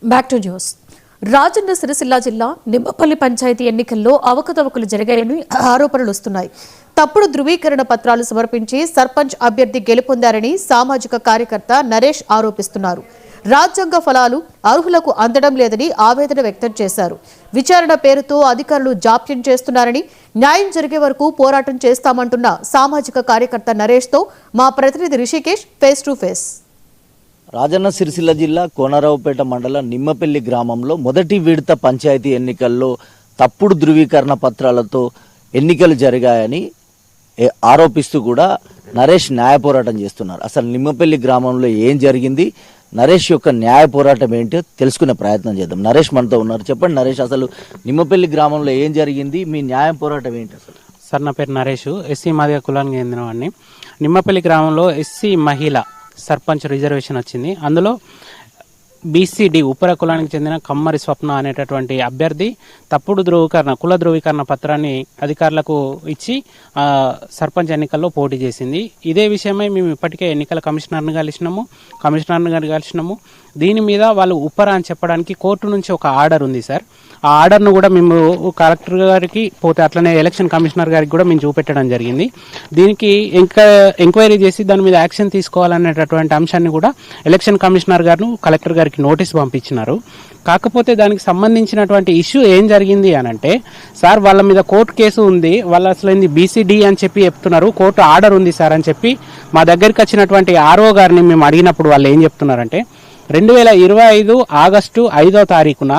Back to news. Rajanna Sircilla జిల్లా నిమ్మపల్లి పంచాయతీ ఎన్నికల్లో అవకతవకలు జరిగాయని ఆరోపణలు వస్తున్నాయి. తప్పుడు ధృవీకరణ పత్రాలు సమర్పించి సర్పంచ్ అభ్యర్థి గెలుపొందారని సామాజిక కార్యకర్త నరేష్ ఆరోపిస్తున్నారు. రాజ్యాంగ ఫలాలు అర్హులకు అందడం లేదని ఆవేదన వ్యక్తం చేశారు. విచారణ పేరుతో అధికారులు జాప్యం చేస్తున్నారని, న్యాయం జరిగే వరకు పోరాటం చేస్తామంటున్న సామాజిక కార్యకర్త నరేష్తో మా ప్రతినిధి Rishikesh face to face. Rajanna Sircilla జిల్లా కోనరావుపేట మండలం నిమ్మపల్లి గ్రామంలో మొదటి విడత పంచాయతీ ఎన్నికల్లో తప్పుడు ధృవీకరణ పత్రాలతో ఎన్నికలు జరిగాయని ఆరోపిస్తూ కూడా నరేష్ న్యాయ పోరాటం చేస్తున్నారు. అసలు నిమ్మపల్లి గ్రామంలో ఏం జరిగింది, నరేష్ యొక్క న్యాయ పోరాటం ఏంటో తెలుసుకునే ప్రయత్నం చేద్దాం. నరేష్ మనతో ఉన్నారు. చెప్పండి నరేష్, అసలు నిమ్మపల్లి గ్రామంలో ఏం జరిగింది, మీ న్యాయ పోరాటం ఏంటి? అసలు సార్, నా పేరు నరేష్, ఎస్సీ మాదిగ కులానికి చెందినవాడిని. నిమ్మపల్లి గ్రామంలో ఎస్సీ మహిళ సర్పంచ్ రిజర్వేషన్ వచ్చింది. అందులో బీసీడీ ఉపర కులానికి చెందిన కమ్మరి స్వప్న అనేటటువంటి అభ్యర్థి తప్పుడు కుల ధృవీకరణ పత్రాన్ని అధికారులకు ఇచ్చి సర్పంచ్ ఎన్నికల్లో పోటీ చేసింది. ఇదే విషయమై మేము ఇప్పటికే ఎన్నికల కమిషనర్ని కలిసినాము. దీని మీద వాళ్ళు ఉపర అని చెప్పడానికి కోర్టు నుంచి ఒక ఆర్డర్ ఉంది సార్. ఆ ఆర్డర్ను కూడా మేము కలెక్టర్ గారికి పోతే అట్లనే ఎలక్షన్ కమిషనర్ గారికి కూడా మేము చూపెట్టడం జరిగింది. దీనికి ఎంక్వైరీ చేసి దాని మీద యాక్షన్ తీసుకోవాలనేటటువంటి అంశాన్ని కూడా ఎలక్షన్ కమిషనర్ గారు కలెక్టర్ గారికి నోటీస్ పంపించినారు. కాకపోతే దానికి సంబంధించినటువంటి ఇష్యూ ఏం జరిగింది అని అంటే, సార్ వాళ్ళ మీద కోర్టు కేసు ఉంది, వాళ్ళు అసలు ఏంది బీసీడీ అని చెప్పి చెప్తున్నారు, కోర్టు ఆర్డర్ ఉంది సార్ అని చెప్పి మా దగ్గరికి వచ్చినటువంటి ఆర్ఓ గారిని మేము అడిగినప్పుడు వాళ్ళు ఏం చెప్తున్నారంటే, 2025 ఆగస్టు 5వ తారీఖున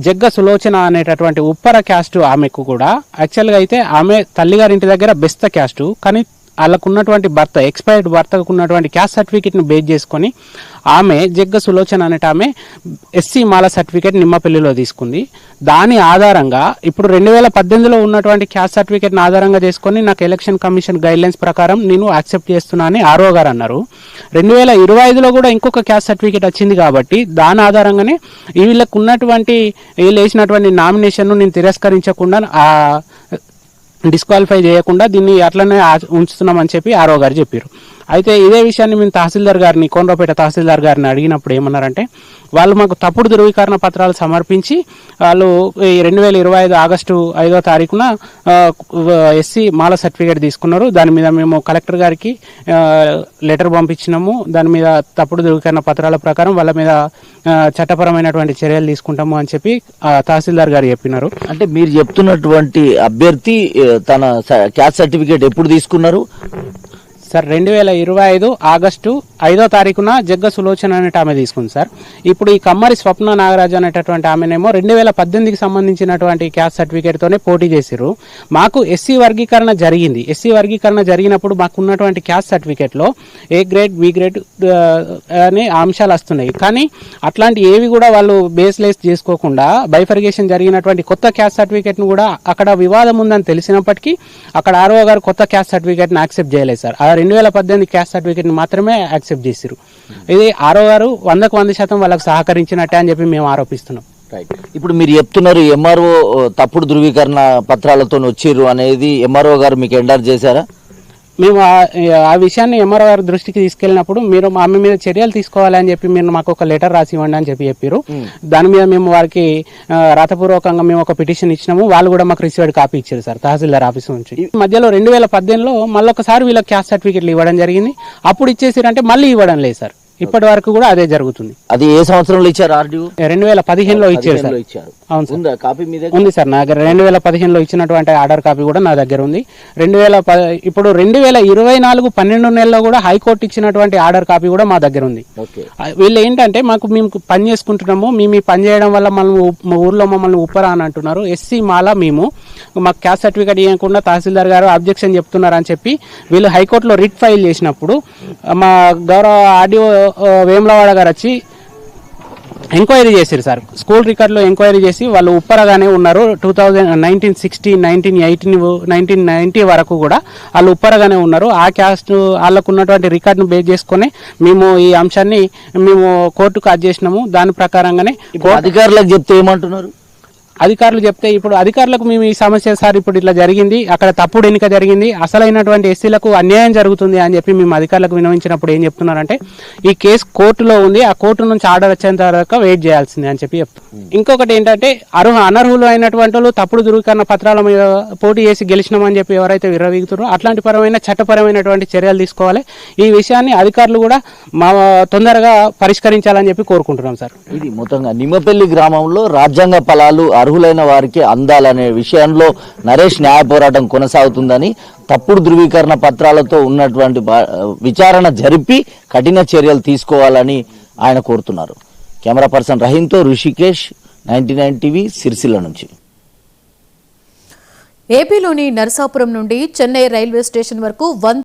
జగ్గ సులోచన అనేటటువంటి ఉప్పర క్యాస్టు ఆమెకు కూడా యాక్చువల్గా అయితే ఆమె తల్లిగారింటి దగ్గర బెస్త క్యాస్టు, కానీ వాళ్ళకు ఉన్నటువంటి భర్త ఎక్స్పైర్డ్ భర్తకు ఉన్నటువంటి క్యాస్ట్ సర్టిఫికేట్ను బేస్ చేసుకొని ఆమె జగ్గ సులోచన అనేట ఆమె ఎస్సీ మాల సర్టిఫికేట్ నిమ్మపల్లిలో తీసుకుంది. దాని ఆధారంగా ఇప్పుడు 2018లో ఉన్నటువంటి క్యాస్ట్ సర్టిఫికేట్ని ఆధారంగా చేసుకొని నాకు ఎలక్షన్ కమిషన్ గైడ్లైన్స్ ప్రకారం నేను యాక్సెప్ట్ చేస్తున్నా అని ఆర్ఓ గారు అన్నారు. 2025లో కూడా ఇంకొక క్యాస్ట్ సర్టిఫికేట్ వచ్చింది కాబట్టి దాని ఆధారంగానే వీళ్ళకు ఉన్నటువంటి వీళ్ళు వేసినటువంటి నామినేషన్ను నేను తిరస్కరించకుండా డిస్క్వాలిఫై చేయకుండా దీన్ని అట్లనే ఉంచుతున్నామని చెప్పి ఆర్ఓ గారు చెప్పారు. అయితే ఇదే విషయాన్ని మేము తహసీల్దార్ గారిని కోనరావుపేట తహసీల్దార్ గారిని అడిగినప్పుడు ఏమన్నారంటే, వాళ్ళు మాకు తప్పుడు ధృవీకరణ పత్రాలు సమర్పించి వాళ్ళు 2025 ఆగస్టు 5వ తారీఖున ఎస్సీ మాల సర్టిఫికేట్ తీసుకున్నారు. దాని మీద మేము కలెక్టర్ గారికి లెటర్ పంపించినాము. దాని మీద తప్పుడు ధృవీకరణ పత్రాల ప్రకారం వాళ్ళ మీద చట్టపరమైనటువంటి చర్యలు తీసుకుంటాము అని చెప్పి తహసీల్దార్ గారు చెప్పినారు. అంటే మీరు చెప్తున్నటువంటి అభ్యర్థి తన క్యాస్ట్ సర్టిఫికేట్ ఎప్పుడు తీసుకున్నారు సార్? 2025 ఆగస్టు 5వ తారీఖున జగ్గ సులోచన అనేట ఆమె తీసుకుంది సార్. ఇప్పుడు ఈ కమ్మరి స్వప్న నాగరాజు అనేటటువంటి ఆమెనేమో 2018కి సంబంధించినటువంటి క్యాస్ట్ సర్టిఫికేట్తోనే పోటీ చేసిరు. మాకు ఎస్సీ వర్గీకరణ జరిగింది. ఎస్సీ వర్గీకరణ జరిగినప్పుడు మాకు ఉన్నటువంటి క్యాస్ట్ సర్టిఫికేట్లో ఏ గ్రేడ్ బి గ్రేడ్ అనే అంశాలు వస్తున్నాయి. కానీ అట్లాంటి ఏవి కూడా వాళ్ళు బేస్లెస్ చేసుకోకుండా బైఫర్గేషన్ జరిగినటువంటి కొత్త క్యాస్ట్ సర్టిఫికేట్ను కూడా అక్కడ వివాదం ఉందని తెలిసినప్పటికీ అక్కడ ఆర్ఓ గారు కొత్త క్యాస్ట్ సర్టిఫికేట్ని యాక్సెప్ట్ చేయలేదు సార్. 2018 క్యాస్ట్ సర్టిఫికేట్ మాత్రమే యాక్సెప్ట్ చేసిరు. ఇది ఆర్ఓ గారు 100% వాళ్ళకు సహకరించినట్టే అని చెప్పి మేము ఆరోపిస్తున్నాం. ఇప్పుడు మీరు చెప్తున్నారు ఎంఆర్ఓ తప్పుడు ధృవీకరణ పత్రాలతో వచ్చిర్రు అనేది ఎంఆర్ఓ గారు మీకు ఎండార్ చేశారా? మేము ఆ విషయాన్ని ఎంఆర్ఓ గారి దృష్టికి తీసుకెళ్ళినప్పుడు మీరు ఆమె మీద చర్యలు తీసుకోవాలని చెప్పి మీరు మాకు ఒక లెటర్ రాసి ఇవ్వండి అని చెప్పారు. దాని మీద మేము వారికి రాతపూర్వకంగా మేము ఒక పిటిషన్ ఇచ్చినాము. వాళ్ళు కూడా మాకు రిసీవ్డ్ కాపీ ఇచ్చారు సార్ తహసీల్దార్ ఆఫీస్ నుంచి. మధ్యలో 2018లో మళ్ళొకసారి వీళ్ళకి క్యాస్ట్ సర్టిఫికేట్లు ఇవ్వడం జరిగింది. అప్పుడు ఇచ్చేసారంటే మళ్ళీ ఇవ్వడం లేదు సార్. ఇప్పటి వరకు కూడా అదే జరుగుతుంది. అది ఏ సంవత్సరంలో ఇచ్చారు? ఆర్డీఓ 2015లో ఇచ్చారు సార్. అవును సార్, కాపీ ఉంది సార్ నా దగ్గర. 2015లో ఇచ్చినటువంటి ఆర్డర్ కాపీ కూడా నా దగ్గర ఉంది. ఇప్పుడు 2024 12 నెలల్లో కూడా హైకోర్టు ఇచ్చినటువంటి ఆర్డర్ కాపీ కూడా మా దగ్గర ఉంది. వీళ్ళు ఏంటంటే మేము పని చేసుకుంటున్నాము, మేము ఈ పని చేయడం వల్ల మా ఊర్లో మమ్మల్ని ఉప్పరా అని అంటున్నారు. ఎస్సీ మాల మేము మాకు క్యాస్ట్ సర్టిఫికేట్ ఇవ్వకుండా తహసీల్దార్ గారు అబ్జెక్షన్ చెప్తున్నారు అని చెప్పి వీళ్ళు హైకోర్టులో రిట్ ఫైల్ చేసినప్పుడు మా గౌరవ ఆర్డీఓ వేములవాడ గారు వచ్చి ఎంక్వైరీ చేశారు సార్. స్కూల్ రికార్డులో ఎంక్వైరీ చేసి వాళ్ళు ఉప్పరగానే ఉన్నారు. 1960, 1990 వరకు కూడా వాళ్ళు ఉప్పరగానే ఉన్నారు. ఆ క్యాస్ట్ వాళ్ళకు ఉన్నటువంటి రికార్డును బేస్ చేసుకుని మేము ఈ అంశాన్ని మేము కోర్టుకు చేసినాము. దాని ప్రకారంగానే అధికారులకు చెప్తే ఏమంటున్నారు? అధికారులు చెప్తే ఇప్పుడు అధికారులకు మేము ఈ సమస్య సార్ ఇప్పుడు ఇట్లా జరిగింది, అక్కడ తప్పుడు ఎన్నిక జరిగింది, అసలైనటువంటి ఎస్సీలకు అన్యాయం జరుగుతుంది అని చెప్పి మేము అధికారులకు వినవించినప్పుడు ఏం చెప్తున్నారంటే ఈ కేసు కోర్టులో ఉంది, ఆ కోర్టు నుంచి ఆర్డర్ వచ్చేంత వరకు వెయిట్ చేయాల్సిందే అని చెప్పి చెప్తారు. ఇంకొకటి ఏంటంటే అనర్హులు అయినటువంటి వాళ్ళు తప్పుడు ధృవీకరణ పత్రాల మీద పోటీ చేసి గెలిచినామని చెప్పి ఎవరైతే విర్రవీగుతారో అట్లాంటి చట్టపరమైనటువంటి చర్యలు తీసుకోవాలి. ఈ విషయాన్ని అధికారులు కూడా తొందరగా పరిష్కరించాలని చెప్పి కోరుకుంటున్నాం సార్. ఇది మొత్తంగా నిమ్మపల్లి గ్రామంలో రాజ్యాంగ ఫలాలు అర్హులైన వారికి అందాలనే విషయంలో నరేష్ న్యాయ పోరాటం కొనసాగుతుందని, తప్పుడు ధృవీకరణ పత్రాలతో ఉన్నటువంటి విచారణ జరిపి కఠిన చర్యలు తీసుకోవాలని ఆయన కోరుతున్నారు. కెమెరా పర్సన్ రహీంతో ఋషికేష్, 99 టీవీ, సిరిసిల్ల నుంచి. ఏపీలోని నరసాపురం నుండి చెన్నై రైల్వే స్టేషన్ వరకు